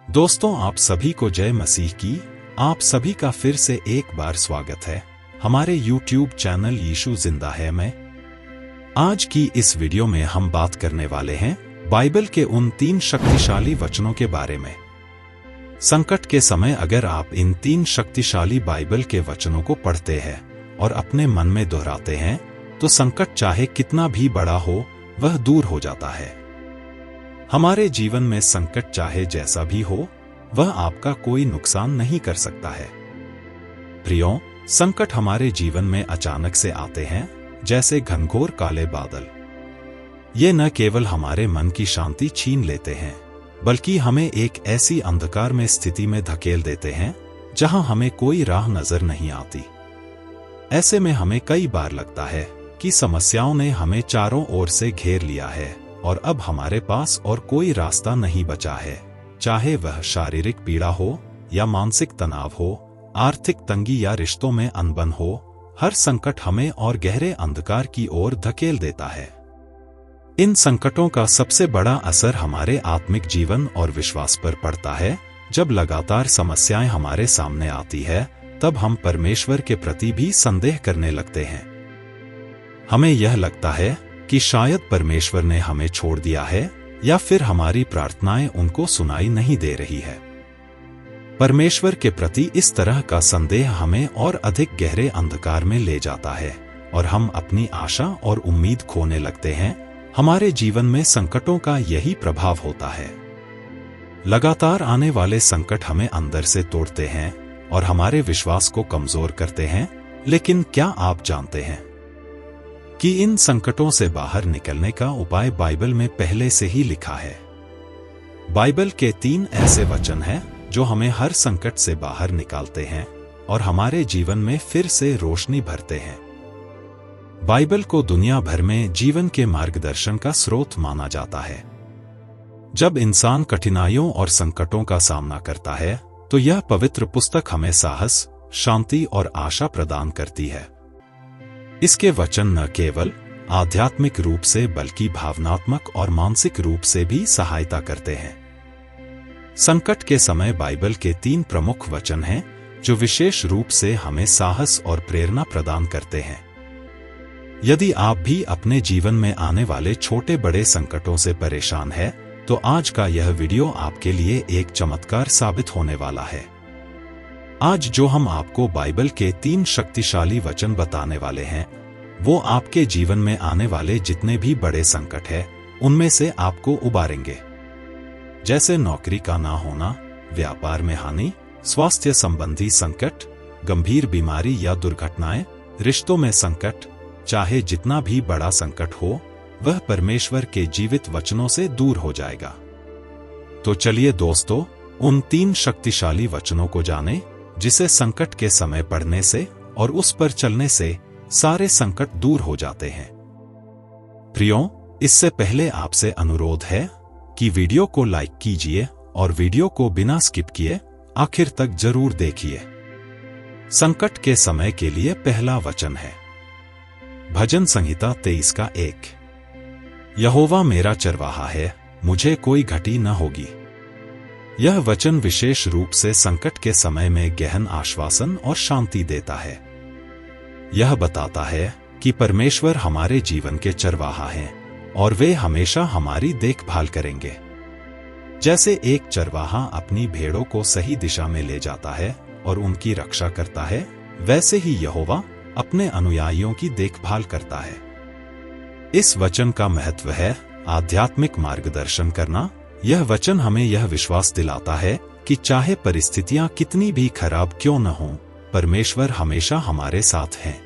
दोस्तों, आप सभी को जय मसीह की। आप सभी का फिर से एक बार स्वागत है हमारे YouTube चैनल यीशु जिंदा है में। आज की इस वीडियो में हम बात करने वाले हैं बाइबल के उन 3 शक्तिशाली वचनों के बारे में। संकट के समय अगर आप इन 3 शक्तिशाली बाइबल के वचनों को पढ़ते हैं और अपने मन में दोहराते हैं तो संकट चाहे कितना भी बड़ा हो वह दूर हो जाता है। हमारे जीवन में संकट चाहे जैसा भी हो वह आपका कोई नुकसान नहीं कर सकता है। प्रियो, संकट हमारे जीवन में अचानक से आते हैं जैसे घनघोर काले बादल। ये न केवल हमारे मन की शांति छीन लेते हैं बल्कि हमें एक ऐसी अंधकार में स्थिति में धकेल देते हैं जहां हमें कोई राह नजर नहीं आती। ऐसे में हमें कई बार लगता है कि समस्याओं ने हमें चारों ओर से घेर लिया है और अब हमारे पास और कोई रास्ता नहीं बचा है। चाहे वह शारीरिक पीड़ा हो या मानसिक तनाव हो, आर्थिक तंगी या रिश्तों में अनबन हो, हर संकट हमें और गहरे अंधकार की ओर धकेल देता है। इन संकटों का सबसे बड़ा असर हमारे आत्मिक जीवन और विश्वास पर पड़ता है। जब लगातार समस्याएं हमारे सामने आती है तब हम परमेश्वर के प्रति भी संदेह करने लगते हैं। हमें यह लगता है कि शायद परमेश्वर ने हमें छोड़ दिया है या फिर हमारी प्रार्थनाएं उनको सुनाई नहीं दे रही है। परमेश्वर के प्रति इस तरह का संदेह हमें और अधिक गहरे अंधकार में ले जाता है और हम अपनी आशा और उम्मीद खोने लगते हैं। हमारे जीवन में संकटों का यही प्रभाव होता है। लगातार आने वाले संकट हमें अंदर से तोड़ते हैं और हमारे विश्वास को कमजोर करते हैं। लेकिन क्या आप जानते हैं कि इन संकटों से बाहर निकलने का उपाय बाइबल में पहले से ही लिखा है। बाइबल के 3 ऐसे वचन हैं जो हमें हर संकट से बाहर निकालते हैं और हमारे जीवन में फिर से रोशनी भरते हैं। बाइबल को दुनिया भर में जीवन के मार्गदर्शन का स्रोत माना जाता है। जब इंसान कठिनाइयों और संकटों का सामना करता है तो यह पवित्र पुस्तक हमें साहस, शांति और आशा प्रदान करती है। इसके वचन न केवल आध्यात्मिक रूप से बल्कि भावनात्मक और मानसिक रूप से भी सहायता करते हैं। संकट के समय बाइबल के 3 प्रमुख वचन हैं जो विशेष रूप से हमें साहस और प्रेरणा प्रदान करते हैं। यदि आप भी अपने जीवन में आने वाले छोटे बड़े संकटों से परेशान हैं तो आज का यह वीडियो आपके लिए एक चमत्कार साबित होने वाला है। आज जो हम आपको बाइबल के 3 शक्तिशाली वचन बताने वाले हैं वो आपके जीवन में आने वाले जितने भी बड़े संकट हैं उनमें से आपको उबारेंगे। जैसे नौकरी का ना होना, व्यापार में हानि, स्वास्थ्य संबंधी संकट, गंभीर बीमारी या दुर्घटनाएं, रिश्तों में संकट। चाहे जितना भी बड़ा संकट हो वह परमेश्वर के जीवित वचनों से दूर हो जाएगा। तो चलिए दोस्तों, उन 3 शक्तिशाली वचनों को जानें जिसे संकट के समय पढ़ने से और उस पर चलने से सारे संकट दूर हो जाते हैं। प्रियो, इससे पहले आपसे अनुरोध है कि वीडियो को लाइक कीजिए और वीडियो को बिना स्किप किए आखिर तक जरूर देखिए। संकट के समय के लिए पहला वचन है भजन संहिता 23:1। यहोवा मेरा चरवाहा है, मुझे कोई घटी न होगी। यह वचन विशेष रूप से संकट के समय में गहन आश्वासन और शांति देता है। यह बताता है कि परमेश्वर हमारे जीवन के चरवाहा हैं और वे हमेशा हमारी देखभाल करेंगे। जैसे एक चरवाहा अपनी भेड़ों को सही दिशा में ले जाता है और उनकी रक्षा करता है, वैसे ही यहोवा अपने अनुयायियों की देखभाल करता है। इस वचन का महत्व है आध्यात्मिक मार्गदर्शन करना। यह वचन हमें यह विश्वास दिलाता है कि चाहे परिस्थितियां कितनी भी खराब क्यों न हों, परमेश्वर हमेशा हमारे साथ हैं।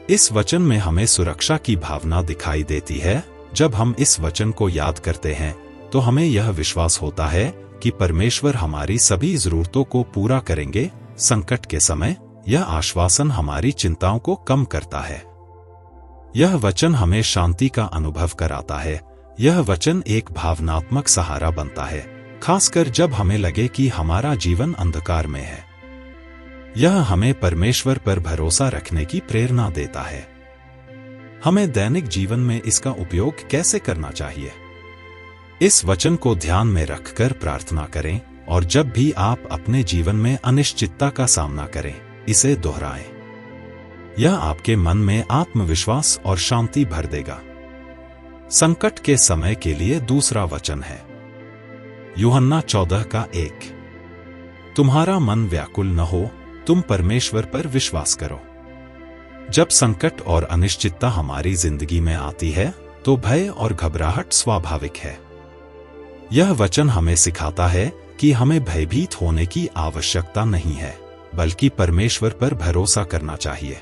इस वचन में हमें सुरक्षा की भावना दिखाई देती है। जब हम इस वचन को याद करते हैं तो हमें यह विश्वास होता है कि परमेश्वर हमारी सभी जरूरतों को पूरा करेंगे। संकट के समय यह आश्वासन हमारी चिंताओं को कम करता है। यह वचन हमें शांति का अनुभव कराता है। यह वचन एक भावनात्मक सहारा बनता है, खासकर जब हमें लगे कि हमारा जीवन अंधकार में है। यह हमें परमेश्वर पर भरोसा रखने की प्रेरणा देता है। हमें दैनिक जीवन में इसका उपयोग कैसे करना चाहिए? इस वचन को ध्यान में रखकर प्रार्थना करें और जब भी आप अपने जीवन में अनिश्चितता का सामना करें, इसे दोहराएं। यह आपके मन में आत्मविश्वास और शांति भर देगा। संकट के समय के लिए दूसरा वचन है यूहन्ना 14:1। तुम्हारा मन व्याकुल न हो, तुम परमेश्वर पर विश्वास करो। जब संकट और अनिश्चितता हमारी जिंदगी में आती है तो भय और घबराहट स्वाभाविक है। यह वचन हमें सिखाता है कि हमें भयभीत होने की आवश्यकता नहीं है, बल्कि परमेश्वर पर भरोसा करना चाहिए।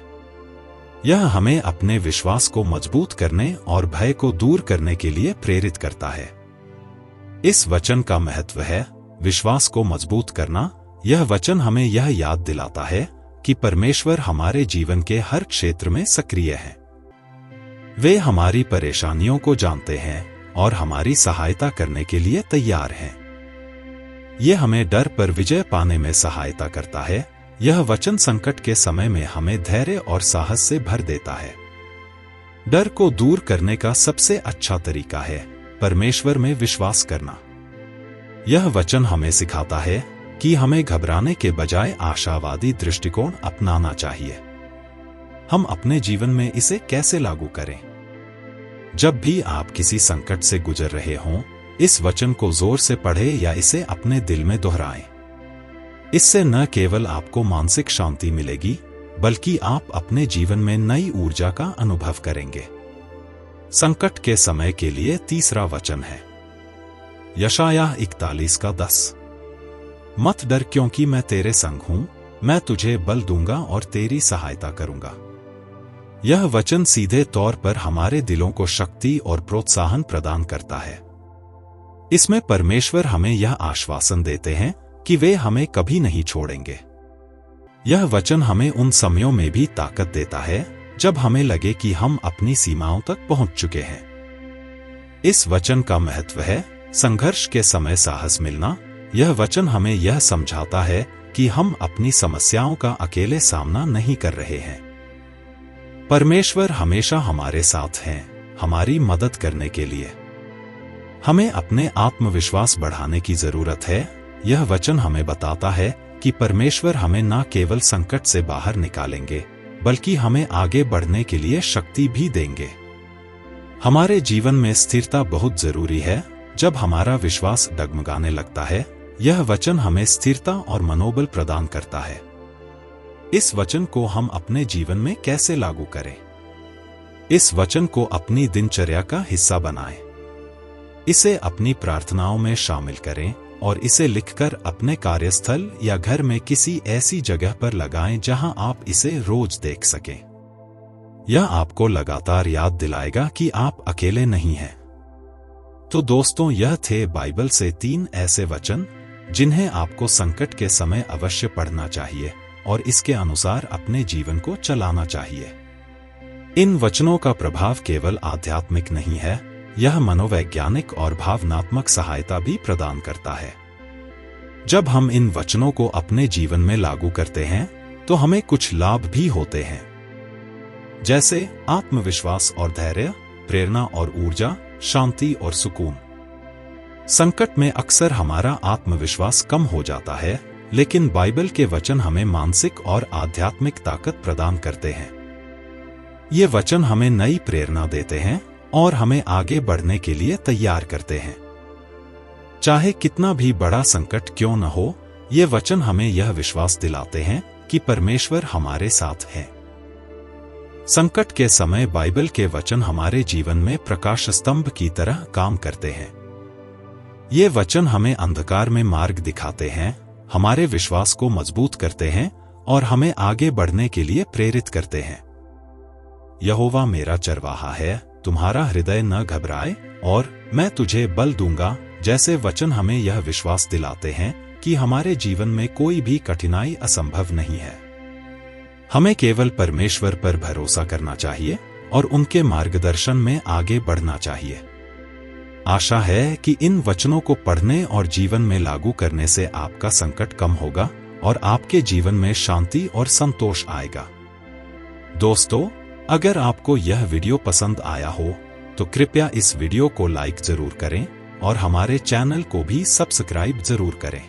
यह हमें अपने विश्वास को मजबूत करने और भय को दूर करने के लिए प्रेरित करता है। इस वचन का महत्व है विश्वास को मजबूत करना। यह वचन हमें यह याद दिलाता है कि परमेश्वर हमारे जीवन के हर क्षेत्र में सक्रिय है। वे हमारी परेशानियों को जानते हैं और हमारी सहायता करने के लिए तैयार हैं। यह हमें डर पर विजय पाने में सहायता करता है। यह वचन संकट के समय में हमें धैर्य और साहस से भर देता है। डर को दूर करने का सबसे अच्छा तरीका है परमेश्वर में विश्वास करना। यह वचन हमें सिखाता है कि हमें घबराने के बजाय आशावादी दृष्टिकोण अपनाना चाहिए। हम अपने जीवन में इसे कैसे लागू करें? जब भी आप किसी संकट से गुजर रहे हों, इस वचन को जोर से पढ़ें या इसे अपने दिल में दोहराएं। इससे न केवल आपको मानसिक शांति मिलेगी, बल्कि आप अपने जीवन में नई ऊर्जा का अनुभव करेंगे। संकट के समय के लिए तीसरा वचन है यशायाह 41:10। मत डर, क्योंकि मैं तेरे संग हूं, मैं तुझे बल दूंगा और तेरी सहायता करूंगा। यह वचन सीधे तौर पर हमारे दिलों को शक्ति और प्रोत्साहन प्रदान करता है। इसमें परमेश्वर हमें यह आश्वासन देते हैं कि वे हमें कभी नहीं छोड़ेंगे। यह वचन हमें उन समयों में भी ताकत देता है जब हमें लगे कि हम अपनी सीमाओं तक पहुंच चुके हैं। इस वचन का महत्व है संघर्ष के समय साहस मिलना। यह वचन हमें यह समझाता है कि हम अपनी समस्याओं का अकेले सामना नहीं कर रहे हैं। परमेश्वर हमेशा हमारे साथ हैं, हमारी मदद करने के लिए। हमें अपने आत्मविश्वास बढ़ाने की जरूरत है। यह वचन हमें बताता है कि परमेश्वर हमें न केवल संकट से बाहर निकालेंगे, बल्कि हमें आगे बढ़ने के लिए शक्ति भी देंगे। हमारे जीवन में स्थिरता बहुत जरूरी है। जब हमारा विश्वास डगमगाने लगता है, यह वचन हमें स्थिरता और मनोबल प्रदान करता है। इस वचन को हम अपने जीवन में कैसे लागू करें? इस वचन को अपनी दिनचर्या का हिस्सा बनाएं। इसे अपनी प्रार्थनाओं में शामिल करें और इसे लिखकर अपने कार्यस्थल या घर में किसी ऐसी जगह पर लगाएं जहां आप इसे रोज देख सकें। यह आपको लगातार याद दिलाएगा कि आप अकेले नहीं हैं। तो दोस्तों, यह थे बाइबल से 3 ऐसे वचन जिन्हें आपको संकट के समय अवश्य पढ़ना चाहिए और इसके अनुसार अपने जीवन को चलाना चाहिए। इन वचनों का प्रभाव केवल आध्यात्मिक नहीं है, यह मनोवैज्ञानिक और भावनात्मक सहायता भी प्रदान करता है। जब हम इन वचनों को अपने जीवन में लागू करते हैं तो हमें कुछ लाभ भी होते हैं, जैसे आत्मविश्वास और धैर्य, प्रेरणा और ऊर्जा, शांति और सुकून। संकट में अक्सर हमारा आत्मविश्वास कम हो जाता है, लेकिन बाइबल के वचन हमें मानसिक और आध्यात्मिक ताकत प्रदान करते हैं। ये वचन हमें नई प्रेरणा देते हैं और हमें आगे बढ़ने के लिए तैयार करते हैं। चाहे कितना भी बड़ा संकट क्यों न हो, ये वचन हमें यह विश्वास दिलाते हैं कि परमेश्वर हमारे साथ है। संकट के समय बाइबल के वचन हमारे जीवन में प्रकाश स्तंभ की तरह काम करते हैं। ये वचन हमें अंधकार में मार्ग दिखाते हैं, हमारे विश्वास को मजबूत करते हैं और हमें आगे बढ़ने के लिए प्रेरित करते हैं। यहोवा मेरा चरवाहा है, तुम्हारा हृदय न घबराए और मैं तुझे बल दूंगा। जैसे वचन हमें यह विश्वास दिलाते हैं कि हमारे जीवन में कोई भी कठिनाई असंभव नहीं है। हमें केवल परमेश्वर पर भरोसा करना चाहिए और उनके मार्गदर्शन में आगे बढ़ना चाहिए। आशा है कि इन वचनों को पढ़ने और जीवन में लागू करने से आपका संकट कम होगा और आपके जीवन में शांति और संतोष आएगा। दोस्तों, अगर आपको यह वीडियो पसंद आया हो तो कृपया इस वीडियो को लाइक जरूर करें और हमारे चैनल को भी सब्सक्राइब जरूर करें।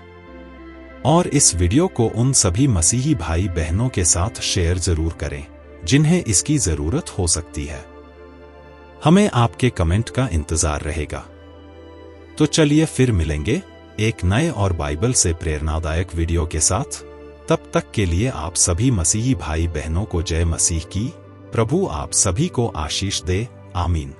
और इस वीडियो को उन सभी मसीही भाई बहनों के साथ शेयर जरूर करें जिन्हें इसकी जरूरत हो सकती है। हमें आपके कमेंट का इंतजार रहेगा। तो चलिए फिर मिलेंगे एक नए और बाइबल से प्रेरणादायक वीडियो के साथ। तब तक के लिए आप सभी मसीही भाई बहनों को जय मसीह की। प्रभु आप सभी को आशीष दे। आमीन।